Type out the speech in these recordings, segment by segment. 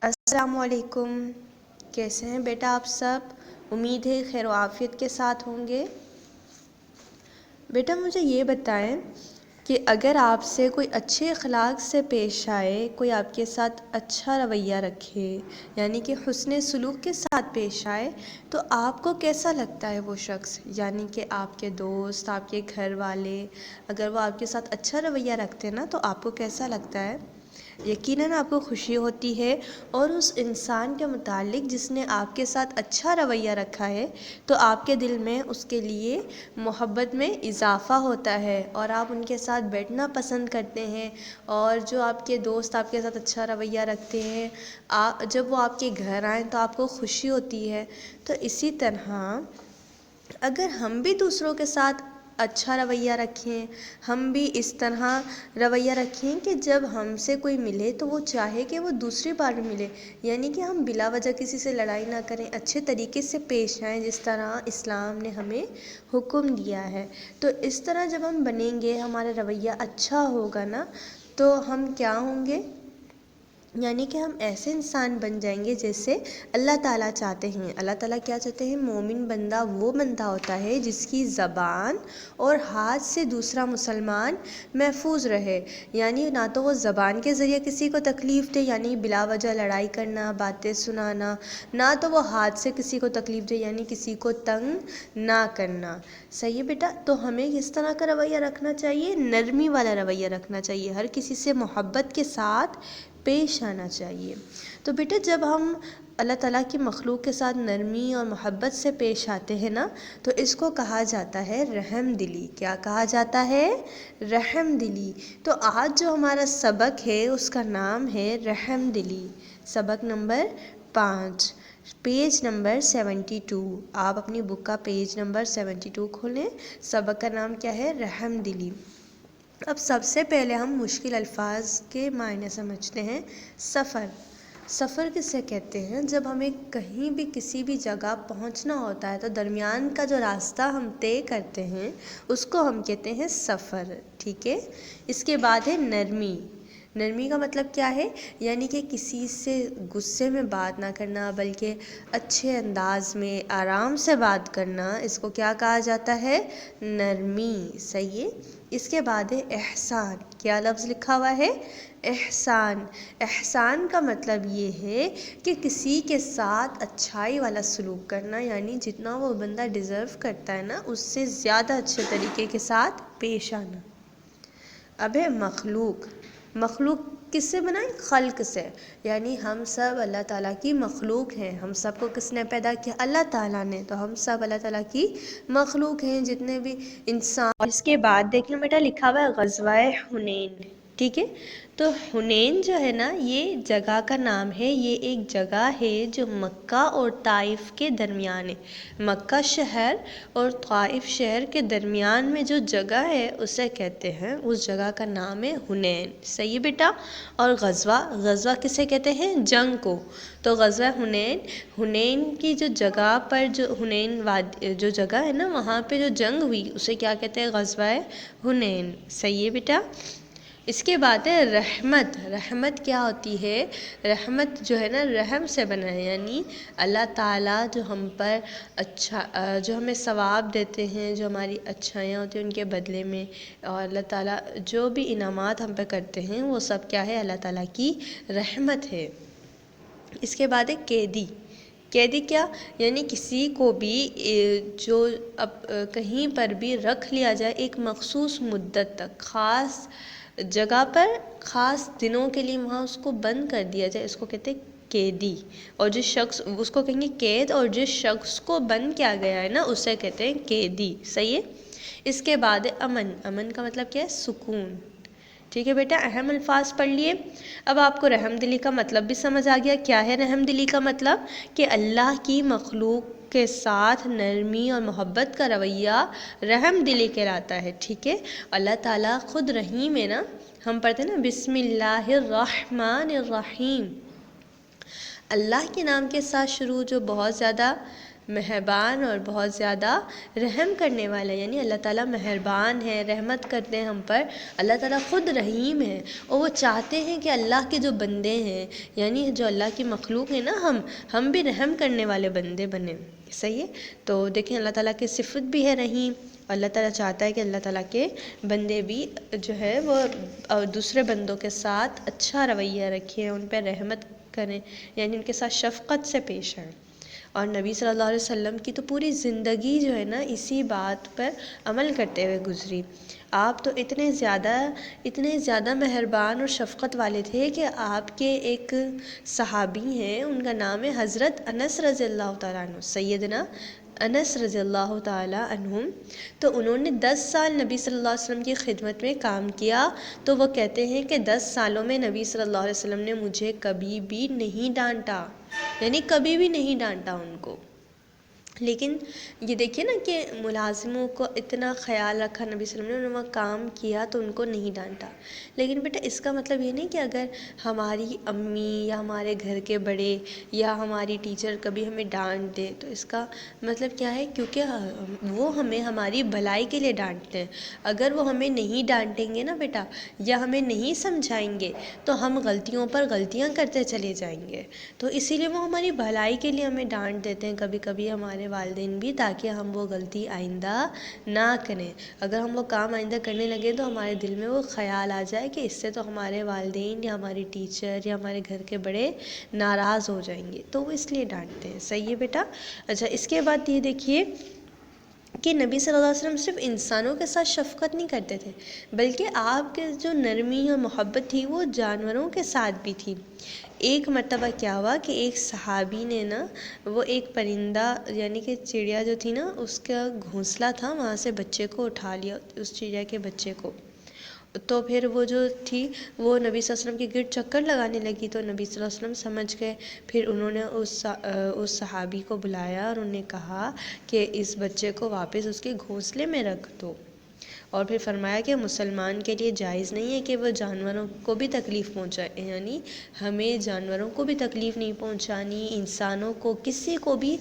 السلام علیکم، کیسے ہیں بیٹا آپ سب؟ امید ہے خیر و عافیت کے ساتھ ہوں گے۔ بیٹا مجھے یہ بتائیں کہ اگر آپ سے کوئی اچھے اخلاق سے پیش آئے، کوئی آپ کے ساتھ اچھا رویہ رکھے، یعنی کہ حسن سلوک کے ساتھ پیش آئے، تو آپ کو کیسا لگتا ہے وہ شخص؟ یعنی کہ آپ کے دوست، آپ کے گھر والے اگر وہ آپ کے ساتھ اچھا رویہ رکھتے ہیں نا، تو آپ کو کیسا لگتا ہے؟ یقیناً آپ کو خوشی ہوتی ہے، اور اس انسان کے متعلق جس نے آپ کے ساتھ اچھا رویہ رکھا ہے تو آپ کے دل میں اس کے لیے محبت میں اضافہ ہوتا ہے، اور آپ ان کے ساتھ بیٹھنا پسند کرتے ہیں۔ اور جو آپ کے دوست آپ کے ساتھ اچھا رویہ رکھتے ہیں، جب وہ آپ کے گھر آئیں تو آپ کو خوشی ہوتی ہے۔ تو اسی طرح اگر ہم بھی دوسروں کے ساتھ اچھا رویہ رکھیں، ہم بھی اس طرح رویہ رکھیں کہ جب ہم سے کوئی ملے تو وہ چاہے کہ وہ دوسری بار بھی ملے، یعنی کہ ہم بلا وجہ کسی سے لڑائی نہ کریں، اچھے طریقے سے پیش آئیں جس طرح اسلام نے ہمیں حکم دیا ہے۔ تو اس طرح جب ہم بنیں گے، ہمارا رویہ اچھا ہوگا نا، تو ہم کیا ہوں گے؟ یعنی کہ ہم ایسے انسان بن جائیں گے جیسے اللہ تعالیٰ چاہتے ہیں۔ اللہ تعالیٰ کیا چاہتے ہیں؟ مومن بندہ وہ بندہ ہوتا ہے جس کی زبان اور ہاتھ سے دوسرا مسلمان محفوظ رہے، یعنی نہ تو وہ زبان کے ذریعے کسی کو تکلیف دے، یعنی بلا وجہ لڑائی کرنا، باتیں سنانا، نہ تو وہ ہاتھ سے کسی کو تکلیف دے، یعنی کسی کو تنگ نہ کرنا۔ صحیح ہے بیٹا؟ تو ہمیں کس طرح کا رویہ رکھنا چاہیے؟ نرمی والا رویہ رکھنا چاہیے، ہر کسی سے محبت کے ساتھ پیش آنا چاہیے۔ تو بیٹا جب ہم اللہ تعالیٰ کی مخلوق کے ساتھ نرمی اور محبت سے پیش آتے ہیں نا، تو اس کو کہا جاتا ہے رحم دلی۔ کیا کہا جاتا ہے؟ رحم دلی۔ تو آج جو ہمارا سبق ہے اس کا نام ہے رحم دلی، سبق نمبر 5، پیج نمبر 72۔ آپ اپنی بک کا پیج نمبر 72 کھولیں۔ سبق کا نام کیا ہے؟ رحم دلی۔ اب سب سے پہلے ہم مشکل الفاظ کے معنی سمجھتے ہیں۔ سفر، سفر کسے کہتے ہیں؟ جب ہمیں کہیں بھی کسی بھی جگہ پہنچنا ہوتا ہے تو درمیان کا جو راستہ ہم طے کرتے ہیں اس کو ہم کہتے ہیں سفر، ٹھیک ہے؟ اس کے بعد ہے نرمی۔ نرمی کا مطلب کیا ہے؟ یعنی کہ کسی سے غصے میں بات نہ کرنا، بلکہ اچھے انداز میں آرام سے بات کرنا، اس کو کیا کہا جاتا ہے؟ نرمی، صحیح ہے؟ اس کے بعد ہے احسان۔ کیا لفظ لکھا ہوا ہے؟ احسان۔ احسان کا مطلب یہ ہے کہ کسی کے ساتھ اچھائی والا سلوک کرنا، یعنی جتنا وہ بندہ ڈیزرو کرتا ہے نا، اس سے زیادہ اچھے طریقے کے ساتھ پیش آنا۔ اب ہے مخلوق۔ مخلوق کس سے بنائیں؟ خلق سے، یعنی ہم سب اللہ تعالیٰ کی مخلوق ہیں۔ ہم سب کو کس نے پیدا کیا؟ اللہ تعالیٰ نے۔ تو ہم سب اللہ تعالیٰ کی مخلوق ہیں، جتنے بھی انسان۔ اس کے بعد دیکھیں بیٹا لکھا ہوا ہے غزوہ حنین، ٹھیک ہے؟ تو حنین جو ہے نا، یہ جگہ کا نام ہے۔ یہ ایک جگہ ہے جو مکہ اور طائف کے درمیان ہے۔ مکہ شہر اور طائف شہر کے درمیان میں جو جگہ ہے اسے کہتے ہیں، اس جگہ کا نام ہے حنین، صحیح ہے بیٹا؟ اور غزوہ، غزوہ کسے کہتے ہیں؟ جنگ کو۔ تو غزوہ حنین، حنین کی جو جگہ پر، جو حنین جو جگہ ہے نا، وہاں پہ جو جنگ ہوئی اسے کیا کہتے ہیں؟ غزوہ حنین، صحیح ہے بیٹا؟ اس کے بعد ہے رحمت۔ رحمت کیا ہوتی ہے؟ رحمت جو ہے نا، رحم سے بنا ہے، یعنی اللہ تعالیٰ جو ہم پر جو ہمیں ثواب دیتے ہیں، جو ہماری اچھائیاں ہوتی ہیں ان کے بدلے میں، اور اللہ تعالیٰ جو بھی انعامات ہم پہ کرتے ہیں وہ سب کیا ہے؟ اللہ تعالیٰ کی رحمت ہے۔ اس کے بعد ہے قیدی۔ قیدی کیا؟ یعنی کسی کو بھی جو اب کہیں پر بھی رکھ لیا جائے ایک مخصوص مدت تک، خاص جگہ پر، خاص دنوں کے لیے وہاں اس کو بند کر دیا جائے، اس کو کہتے ہیں قیدی۔ اور جس شخص، اس کو کہیں گے قید، اور جس شخص کو بند کیا گیا ہے نا اسے کہتے ہیں قیدی، صحیح ہے؟ اس کے بعد ہے امن۔ امن کا مطلب کیا ہے؟ سکون، ٹھیک ہے بیٹا؟ اہم الفاظ پڑھ لیے۔ اب آپ کو رحم دلی کا مطلب بھی سمجھ آ گیا۔ کیا ہے رحم دلی کا مطلب؟ کہ اللہ کی مخلوق کے ساتھ نرمی اور محبت کا رویہ رحم دلی کہلاتا ہے، ٹھیک ہے؟ اللہ تعالیٰ خود رحیم ہے نا، ہم پڑھتے ہیں نا بسم اللہ الرحمن الرحیم، اللہ کے نام کے ساتھ شروع جو بہت زیادہ مہربان اور بہت زیادہ رحم کرنے والا ہے، یعنی اللہ تعالیٰ مہربان ہے، رحمت کرتے ہیں ہم پر۔ اللہ تعالیٰ خود رحیم ہے اور وہ چاہتے ہیں کہ اللہ کے جو بندے ہیں، یعنی جو اللہ کی مخلوق ہے نا، ہم بھی رحم کرنے والے بندے بنیں۔ صحیح ہے؟ تو دیکھیں اللہ تعالیٰ کی صفت بھی ہے رحیم، اللہ تعالیٰ چاہتا ہے کہ اللہ تعالیٰ کے بندے بھی جو ہے وہ دوسرے بندوں کے ساتھ اچھا رویہ رکھیں، ان پہ رحمت کریں، یعنی ان کے ساتھ شفقت سے پیش آئیں۔ اور نبی صلی اللہ علیہ وسلم کی تو پوری زندگی جو ہے نا اسی بات پر عمل کرتے ہوئے گزری۔ آپ تو اتنے زیادہ مہربان اور شفقت والے تھے کہ آپ کے ایک صحابی ہیں، ان کا نام ہے حضرت انس رضی اللہ تعالیٰ عنہ، سیدنا انس رضی اللہ تعالیٰ عنہم۔ تو انہوں نے 10 سال نبی صلی اللہ علیہ وسلم کی خدمت میں کام کیا، تو وہ کہتے ہیں کہ 10 سالوں میں نبی صلی اللہ علیہ وسلم نے مجھے کبھی بھی نہیں ڈانٹا، یعنی کبھی بھی نہیں ڈانٹا ان کو۔ لیکن یہ دیکھیے نا کہ ملازموں کو اتنا خیال رکھا نبی صلی اللہ علیہ وسلم نے، انہوں نے وہاں کام کیا تو ان کو نہیں ڈانٹا۔ لیکن بیٹا اس کا مطلب یہ نہیں کہ اگر ہماری امی یا ہمارے گھر کے بڑے یا ہماری ٹیچر کبھی ہمیں ڈانٹ دے تو اس کا مطلب کیا ہے، کیونکہ وہ ہمیں ہماری بھلائی کے لیے ڈانٹتے ہیں۔ اگر وہ ہمیں نہیں ڈانٹیں گے نا بیٹا، یا ہمیں نہیں سمجھائیں گے، تو ہم غلطیوں پر غلطیاں کرتے چلے جائیں گے۔ تو اسی لیے وہ ہماری بھلائی کے لیے ہمیں ڈانٹ دیتے ہیں کبھی کبھی ہمارے والدین بھی، تاکہ ہم وہ غلطی آئندہ نہ کریں۔ اگر ہم وہ کام آئندہ کرنے لگے تو ہمارے دل میں وہ خیال آ جائے کہ اس سے تو ہمارے والدین یا ہماری ٹیچر یا ہمارے گھر کے بڑے ناراض ہو جائیں گے، تو وہ اس لیے ڈانٹتے ہیں۔ صحیح ہے بیٹا؟ اچھا، اس کے بعد یہ دیکھیے کہ نبی صلی اللہ علیہ وسلم صرف انسانوں کے ساتھ شفقت نہیں کرتے تھے، بلکہ آپ کے جو نرمی اور محبت تھی وہ جانوروں کے ساتھ بھی تھی۔ ایک مرتبہ کیا ہوا کہ ایک صحابی نے نا، وہ ایک پرندہ یعنی کہ چڑیا جو تھی نا، اس کا گھونسلہ تھا، وہاں سے بچے کو اٹھا لیا، اس چڑیا کے بچے کو۔ تو پھر وہ جو تھی وہ نبی صلی اللہ علیہ وسلم کے گرد چکر لگانے لگی، تو نبی صلی اللہ علیہ وسلم سمجھ گئے۔ پھر انہوں نے اس صحابی کو بلایا اور انہوں نے کہا کہ اس بچے کو واپس اس کے گھونسلے میں رکھ دو، اور پھر فرمایا کہ مسلمان کے لیے جائز نہیں ہے کہ وہ جانوروں کو بھی تکلیف پہنچائے، یعنی ہمیں جانوروں کو بھی تکلیف نہیں پہنچانی، انسانوں کو، کسی کو بھی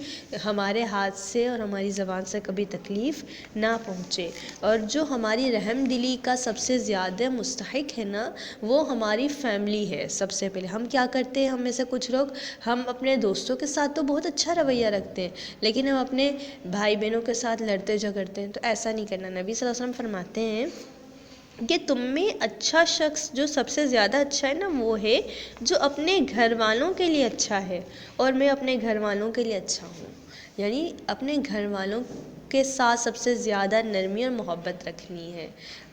ہمارے ہاتھ سے اور ہماری زبان سے کبھی تکلیف نہ پہنچے۔ اور جو ہماری رحم دلی کا سب سے زیادہ مستحق ہے نا، وہ ہماری فیملی ہے۔ سب سے پہلے ہم کیا کرتے ہیں، ہم میں سے کچھ لوگ، ہم اپنے دوستوں کے ساتھ تو بہت اچھا رویہ رکھتے ہیں، لیکن ہم اپنے بھائی بہنوں کے ساتھ لڑتے جھگڑتے ہیں، تو ایسا نہیں کرنا۔ نبی صلی اللہ علیہ وسلم فرماتے ہیں کہ تم میں اچھا شخص جو سب سے زیادہ اچھا ہے نا، وہ ہے جو اپنے گھر والوں کے لیے اچھا ہے، اور میں اپنے گھر والوں کے لیے اچھا ہوں۔ یعنی اپنے گھر والوں کے ساتھ سب سے زیادہ نرمی اور محبت رکھنی ہے۔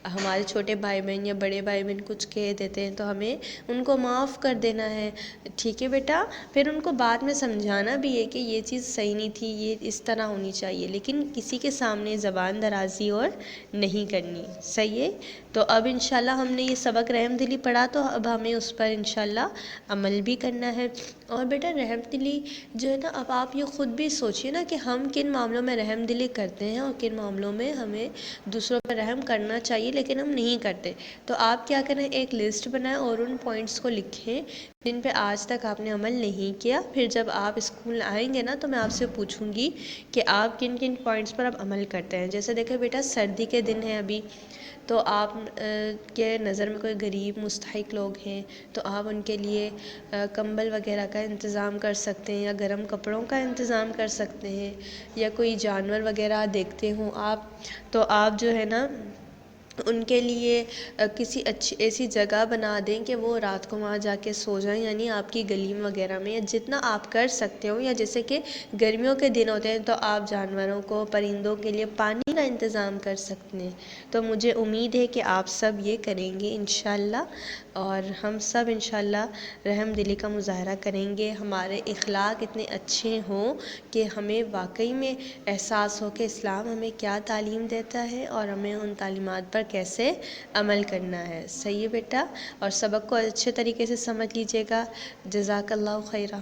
ہمارے چھوٹے بھائی بہن یا بڑے بھائی بہن کچھ کہہ دیتے ہیں تو ہمیں ان کو معاف کر دینا ہے، ٹھیک ہے بیٹا؟ پھر ان کو بعد میں سمجھانا بھی ہے کہ یہ چیز صحیح نہیں تھی، یہ اس طرح ہونی چاہیے، لیکن کسی کے سامنے زبان درازی اور نہیں کرنی۔ صحیح ہے؟ تو اب انشاءاللہ ہم نے یہ سبق رحم دلی پڑھا، تو اب ہمیں اس پر انشاءاللہ عمل بھی کرنا ہے۔ اور بیٹا رحم دلی جو ہے نا، اب آپ یہ خود بھی سوچئے نا کہ ہم کن معاملوں میں رحم دلی کرتے ہیں اور کن معاملوں میں ہمیں دوسروں پر رحم کرنا چاہیے لیکن ہم نہیں کرتے۔ تو آپ کیا کریں، ایک لسٹ بنائیں اور ان پوائنٹس کو لکھیں جن پہ آج تک آپ نے عمل نہیں کیا۔ پھر جب آپ اسکول آئیں گے نا تو میں آپ سے پوچھوں گی کہ آپ کن کن پوائنٹس پر اب عمل کرتے ہیں۔ جیسے دیکھیں بیٹا، سردی کے دن ہیں ابھی، تو آپ کے نظر میں کوئی غریب مستحق لوگ ہیں تو آپ ان کے لیے کمبل وغیرہ کا انتظام کر سکتے ہیں، یا گرم کپڑوں کا انتظام کر سکتے ہیں، یا کوئی جانور وغیرہ دیکھتے ہوں آپ، تو آپ جو ہے نا ان کے لیے کسی اچھی ایسی جگہ بنا دیں کہ وہ رات کو وہاں جا کے سو جائیں، یعنی آپ کی گلی وغیرہ میں، یا جتنا آپ کر سکتے ہو۔ یا جیسے کہ گرمیوں کے دن ہوتے ہیں تو آپ جانوروں کو، پرندوں کے لیے پانی کا انتظام کر سکتے ہیں۔ تو مجھے امید ہے کہ آپ سب یہ کریں گے انشاءاللہ، اور ہم سب انشاءاللہ رحم دلی کا مظاہرہ کریں گے، ہمارے اخلاق اتنے اچھے ہوں کہ ہمیں واقعی میں احساس ہو کہ اسلام ہمیں کیا تعلیم دیتا ہے اور ہمیں ان تعلیمات پر کیسے عمل کرنا ہے۔ صحیح ہے بیٹا؟ اور سبق کو اچھے طریقے سے سمجھ لیجیے گا۔ جزاک اللہ خیرہ۔